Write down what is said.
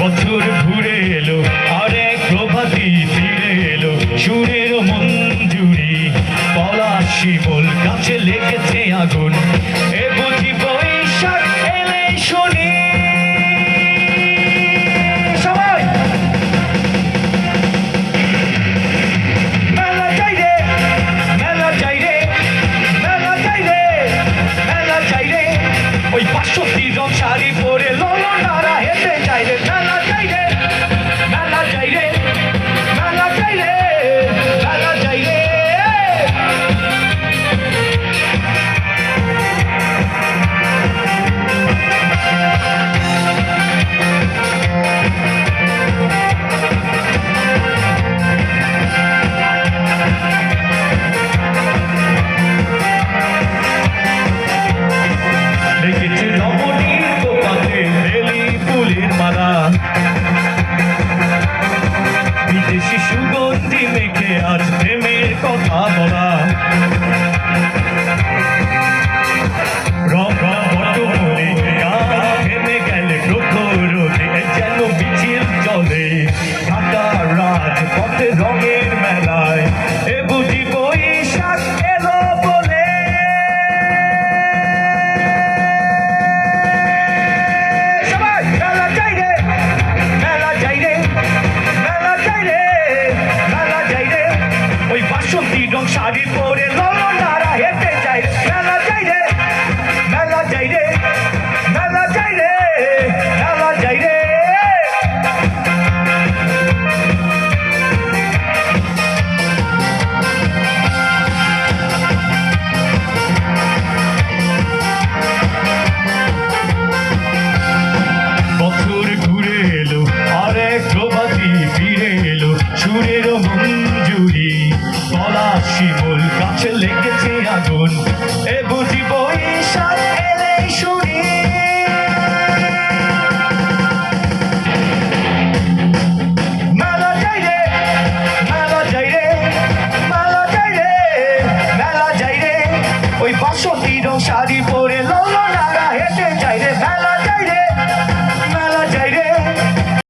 বছর ঘুরে এলো আর এক প্রভাতী ফিরে এলো সুরের মঞ্জুরি পলাশ শিমুল কাছে লেগেছে আগুন এ বুঝি বৈশাখ এলে শুনি সবাই মেলা চাই রে মেলা চাই রে মেলা চাই রে মেলা চাই রে ওই 500টি রং শাড়ি পরে ললনারা হেঁটে চাই রে মেলা চাই রে মেলা চাই রে মেলা চাই রে মেলা চাই রে লেগেছে নবনীর দোপাতে বেলি ফুলের মালা বিদেশি সুগন্ধি মেখে আজ প্রেমের কথা বলা রঙা বড় বলে থেমে গেলে প্রখর রোদে যেন মিছিল চলে ঢাকা রাজ পথে